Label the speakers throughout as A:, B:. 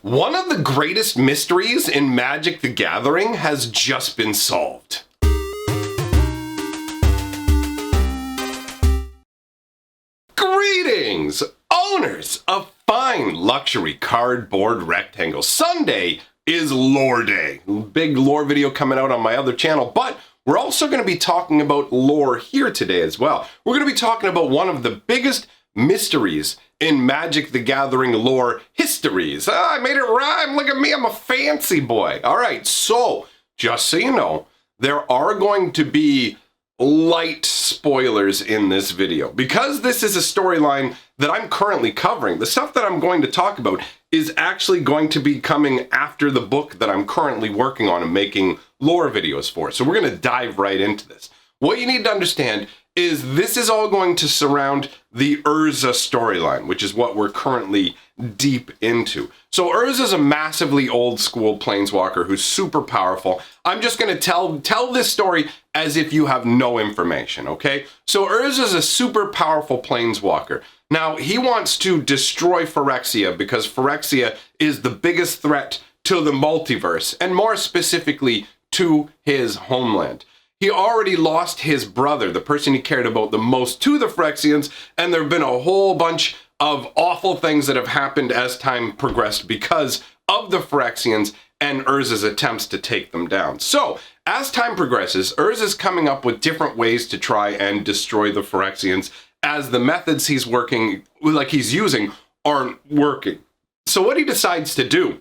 A: One of the greatest mysteries in Magic the Gathering has just been solved. Greetings, owners of fine luxury cardboard rectangles. Sunday is Lore Day. Big lore video coming out on my other channel, but we're also going to be talking about lore here today as well. We're going to be talking about one of the biggest mysteries in Magic the Gathering lore histories. I made it rhyme. Look at me. I'm a fancy boy. All right. So just so you know, there are going to be light spoilers in this video because this is a storyline that I'm currently covering. The stuff that I'm going to talk about is actually going to be coming after the book that I'm currently working on and making lore videos for. So we're going to dive right into this. What you need to understand is this is all going to surround the Urza storyline, which is what we're currently deep into. So Urza's a massively old school planeswalker who's super powerful. I'm just going to tell this story as if you have no information, okay? So Urza's a super powerful planeswalker. Now, he wants to destroy Phyrexia because Phyrexia is the biggest threat to the multiverse, and more specifically, to his homeland. He already lost his brother, the person he cared about the most, to the Phyrexians, and there have been a whole bunch of awful things that have happened as time progressed because of the Phyrexians and Urza's attempts to take them down. So, as time progresses, Urza's coming up with different ways to try and destroy the Phyrexians as the methods he's using aren't working. So what he decides to do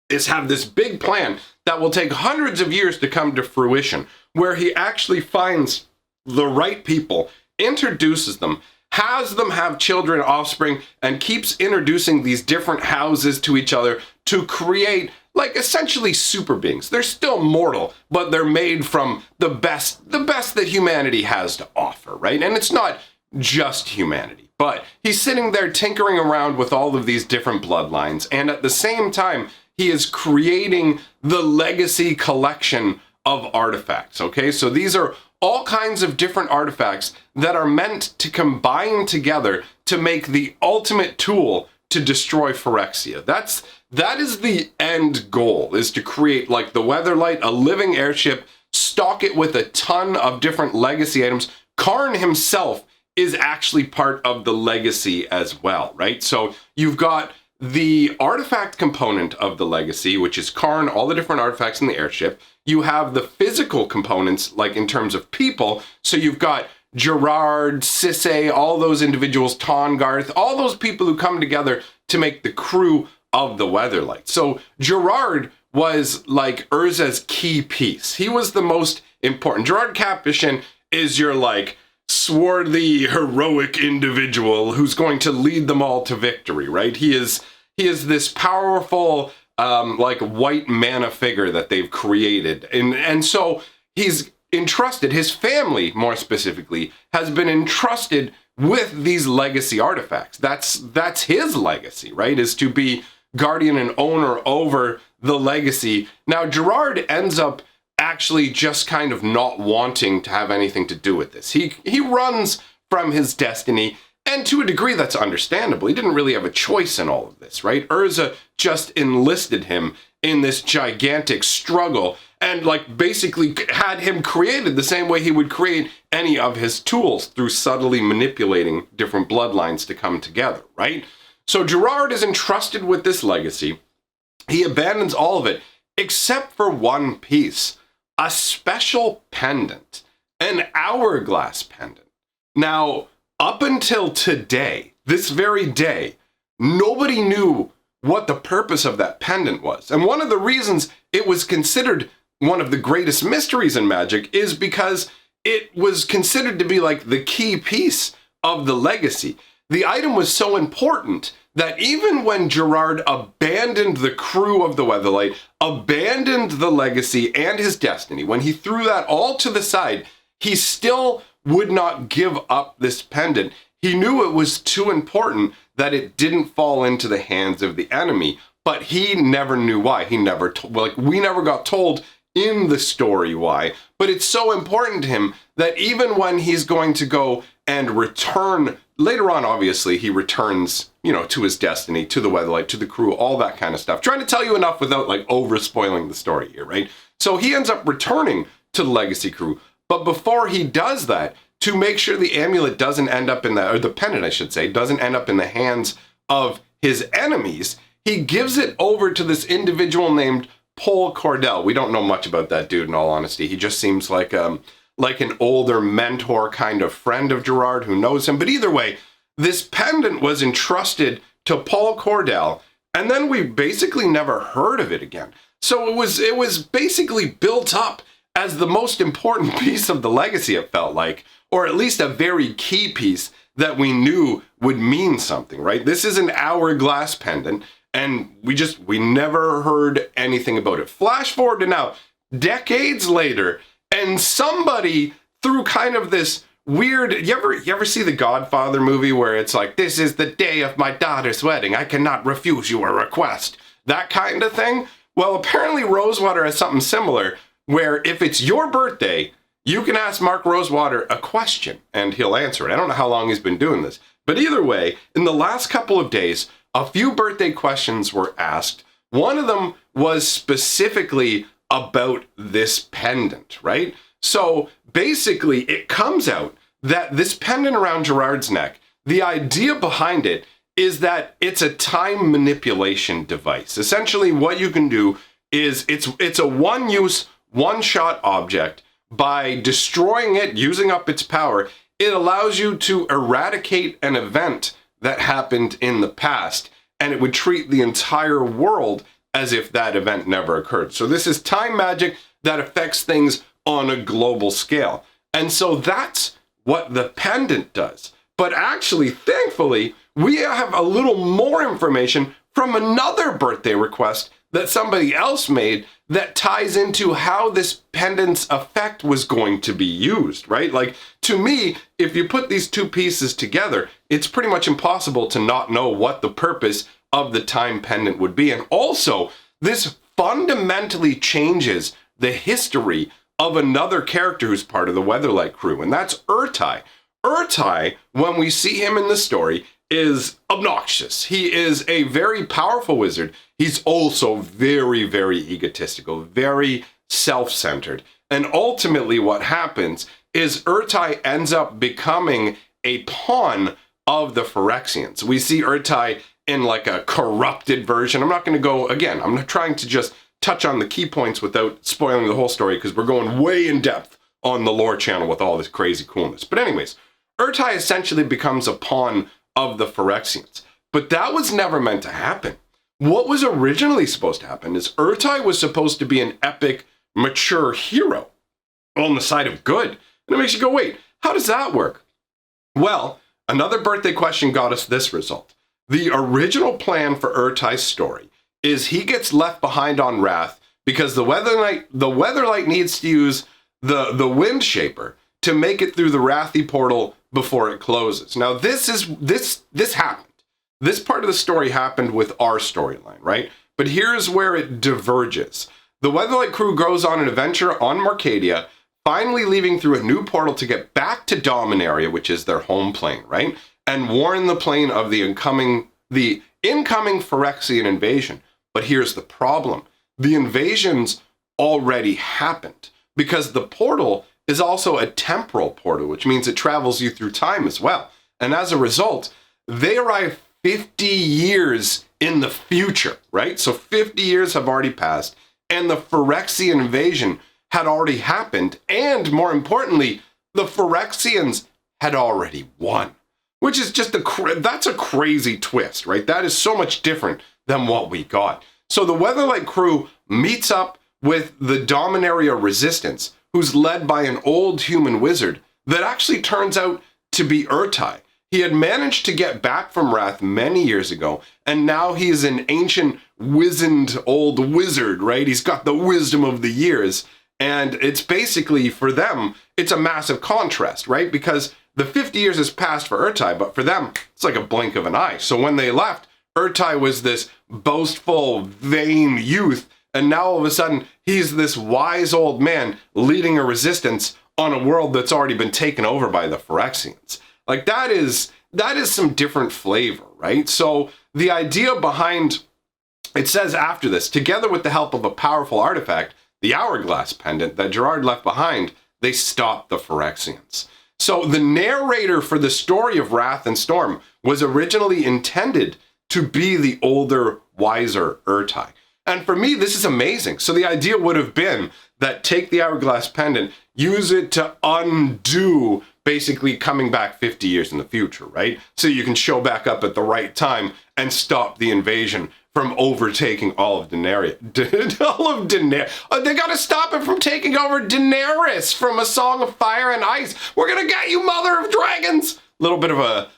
A: is have this big plan that will take hundreds of years to come to fruition, where he actually finds the right people, introduces them, has them have children, offspring, and keeps introducing these different houses to each other to create, like, essentially super beings. They're still mortal, but they're made from the best that humanity has to offer, right? And it's not just humanity, but he's sitting there tinkering around with all of these different bloodlines, and at the same time, he is creating the legacy collection of artifacts, okay? So these are all kinds of different artifacts that are meant to combine together to make the ultimate tool to destroy Phyrexia. That is the end goal, is to create, like, the Weatherlight, a living airship, stock it with a ton of different legacy items. Karn himself is actually part of the legacy as well, right? So you've got the artifact component of the legacy, which is Karn, all the different artifacts in the airship. You have the physical components, like in terms of people. So you've got Gerard, Sisse, all those individuals, Tongarth, all those people who come together to make the crew of the Weatherlight. So Gerard was like Urza's key piece. He was the most important. Gerard Capishin is your, like, swarthy, heroic individual who's going to lead them all to victory, right? He is this powerful, like, white mana figure that they've created. And so he's entrusted, his family, more specifically, has been entrusted with these legacy artifacts. That's his legacy, right? Is to be guardian and owner over the legacy. Now, Gerard ends up actually just kind of not wanting to have anything to do with this. He runs from his destiny, and to a degree that's understandable. He didn't really have a choice in all of this, right? Urza just enlisted him in this gigantic struggle and, like, basically had him created the same way he would create any of his tools, through subtly manipulating different bloodlines to come together, right? So Gerard is entrusted with this legacy. He abandons all of it except for one piece. A special pendant, an hourglass pendant. Now, up until today, this very day, nobody knew what the purpose of that pendant was. And one of the reasons it was considered one of the greatest mysteries in Magic is because it was considered to be, like, the key piece of the legacy. The item was so important that even when Gerard abandoned the crew of the Weatherlight, abandoned the legacy and his destiny, when he threw that all to the side, he still would not give up this pendant. He knew it was too important that it didn't fall into the hands of the enemy, but he never knew why. He never we never got told in the story why, but it's so important to him that even when he's going to go and return later on, obviously, he returns, to his destiny, to the Weatherlight, to the crew, all that kind of stuff. Trying to tell you enough without, over spoiling the story here, right? So he ends up returning to the Legacy crew. But before he does that, to make sure the amulet doesn't end up or the pendant, I should say, doesn't end up in the hands of his enemies, he gives it over to this individual named Cordell. We don't know much about that dude, in all honesty. He just seems like an older mentor kind of friend of Gerard who knows him. But either way, this pendant was entrusted to Cordell, and then we basically never heard of it again. So it was basically built up as the most important piece of the legacy, it felt like, or at least a very key piece that we knew would mean something, right? This is an hourglass pendant, and we never heard anything about it. Flash forward to now, decades later, and somebody through kind of this weird, you ever see the Godfather movie where it's like, this is the day of my daughter's wedding, I cannot refuse you a request, that kind of thing? Well, apparently Rosewater has something similar, where if it's your birthday, you can ask Mark Rosewater a question and he'll answer it. I don't know how long he's been doing this, but either way, in the last couple of days, a few birthday questions were asked. One of them was specifically about this pendant, right? So basically, it comes out that this pendant around Gerard's neck, the idea behind it is that it's a time manipulation device. Essentially, what you can do is it's a one-use, one-shot object. By destroying it, using up its power, it allows you to eradicate an event that happened in the past, and it would treat the entire world as if that event never occurred. So this is time magic that affects things on a global scale. And so that's what the pendant does. But actually, thankfully, we have a little more information from another birthday request that somebody else made that ties into how this pendant's effect was going to be used, right? Like, to me, if you put these two pieces together, it's pretty much impossible to not know what the purpose of the time pendant would be. And also, this fundamentally changes the history of another character who's part of the Weatherlight crew, and that's Ertai. Ertai, when we see him in the story, is obnoxious. He is a very powerful wizard. He's also very, very egotistical, very self-centered. And ultimately what happens is Ertai ends up becoming a pawn of the Phyrexians. We see Ertai in like a corrupted version. I'm not going to go, again, I'm trying to just touch on the key points without spoiling the whole story because we're going way in depth on the lore channel with all this crazy coolness. But anyways, Ertai essentially becomes a pawn of the Phyrexians. But that was never meant to happen. What was originally supposed to happen is Ertai was supposed to be an epic, mature hero on the side of good. And it makes you go, wait, how does that work? Well, another birthday question got us this result. The original plan for Ertai's story is he gets left behind on Wrath because the Weatherlight needs to use the Wind Shaper to make it through the Wrathy portal before it closes. Now, this happened. This part of the story happened with our storyline, right? But here's where it diverges. The Weatherlight crew goes on an adventure on Marcadia, finally leaving through a new portal to get back to Dominaria, which is their home plane, right? And warn the plane of the incoming Phyrexian invasion. But here's the problem. The invasion's already happened because the portal is also a temporal portal, which means it travels you through time as well. And as a result, they arrive 50 years in the future, right? So 50 years have already passed, and the Phyrexian invasion had already happened, and more importantly, the Phyrexians had already won, which is just that's a crazy twist, right? That is so much different than what we got. So the Weatherlight crew meets up with the Dominaria resistance, who's led by an old human wizard that actually turns out to be Ertai. He had managed to get back from Wrath many years ago, and now he is an ancient, wizened old wizard, right? He's got the wisdom of the years, and it's basically, for them, it's a massive contrast, right? Because the 50 years has passed for Ertai, but for them, it's like a blink of an eye. So when they left, Ertai was this boastful, vain youth, and now all of a sudden, he's this wise old man leading a resistance on a world that's already been taken over by the Phyrexians. Like, that is that is some different flavor, right? So the idea behind, it says after this, together with the help of a powerful artifact, the Hourglass Pendant that Gerard left behind, they stopped the Phyrexians. So the narrator for the story of Wrath and Storm was originally intended to be the older, wiser Urtai. And for me, this is amazing. So the idea would have been that take the Hourglass Pendant, use it to undo basically coming back 50 years in the future, right? So you can show back up at the right time and stop the invasion from overtaking all of Daenerys. They gotta stop it from taking over Daenerys from A Song of Fire and Ice. We're gonna get you, Mother of Dragons! Little bit of a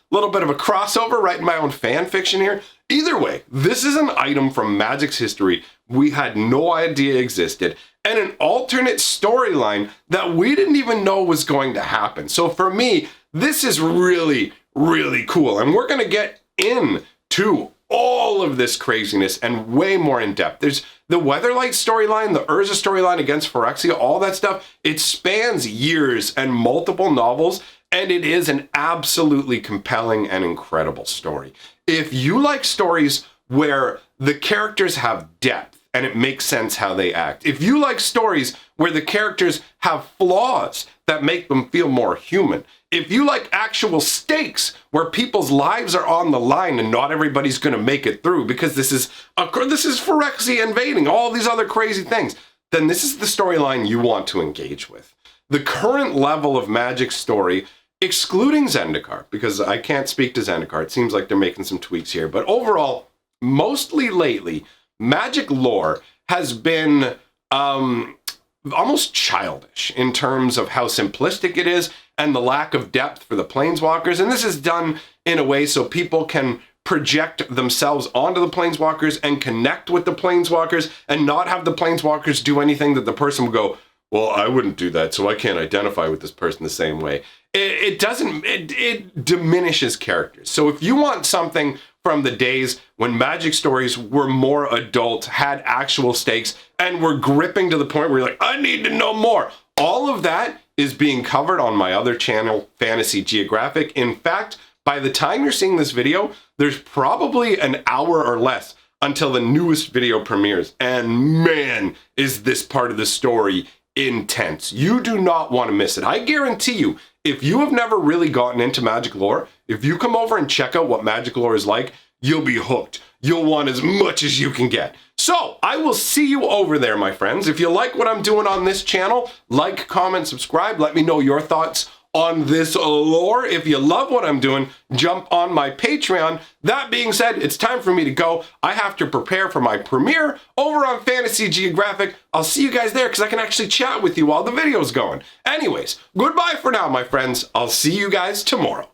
A: crossover, writing my own fan fiction here. Either way, this is an item from Magic's history we had no idea existed, and an alternate storyline that we didn't even know was going to happen. So for me, this is really, really cool. And we're gonna get into all of this craziness and way more in depth. There's the Weatherlight storyline, the Urza storyline against Phyrexia, all that stuff. It spans years and multiple novels, and it is an absolutely compelling and incredible story. If you like stories where the characters have depth and it makes sense how they act, if you like stories where the characters have flaws that make them feel more human, if you like actual stakes where people's lives are on the line and not everybody's going to make it through because this is Phyrexia invading, all these other crazy things, then this is the storyline you want to engage with. The current level of Magic story, excluding Zendikar, because I can't speak to Zendikar, it seems like they're making some tweaks here, but overall, mostly lately, Magic lore has been almost childish in terms of how simplistic it is and the lack of depth for the Planeswalkers. And this is done in a way so people can project themselves onto the Planeswalkers and connect with the Planeswalkers and not have the Planeswalkers do anything that the person will go, well, I wouldn't do that, so I can't identify with this person the same way. It diminishes characters. So if you want something from the days when Magic stories were more adult, had actual stakes, and were gripping to the point where you're like, I need to know more, all of that is being covered on my other channel, Fantasy Geographic. In fact, by the time you're seeing this video, there's probably an hour or less until the newest video premieres. And man, is this part of the story intense. You do not want to miss it. I guarantee you, if you have never really gotten into Magic lore, if you come over and check out what Magic lore is like, you'll be hooked. You'll want as much as you can get. So I will see you over there, my friends. If you like what I'm doing on this channel, like, comment, subscribe. Let me know your thoughts on this lore. If you love what I'm doing, jump on my Patreon. That being said, it's time for me to go. I have to prepare for my premiere over on Fantasy Geographic. I'll see you guys there because I can actually chat with you while the video's going. Anyways, goodbye for now, my friends. I'll see you guys tomorrow.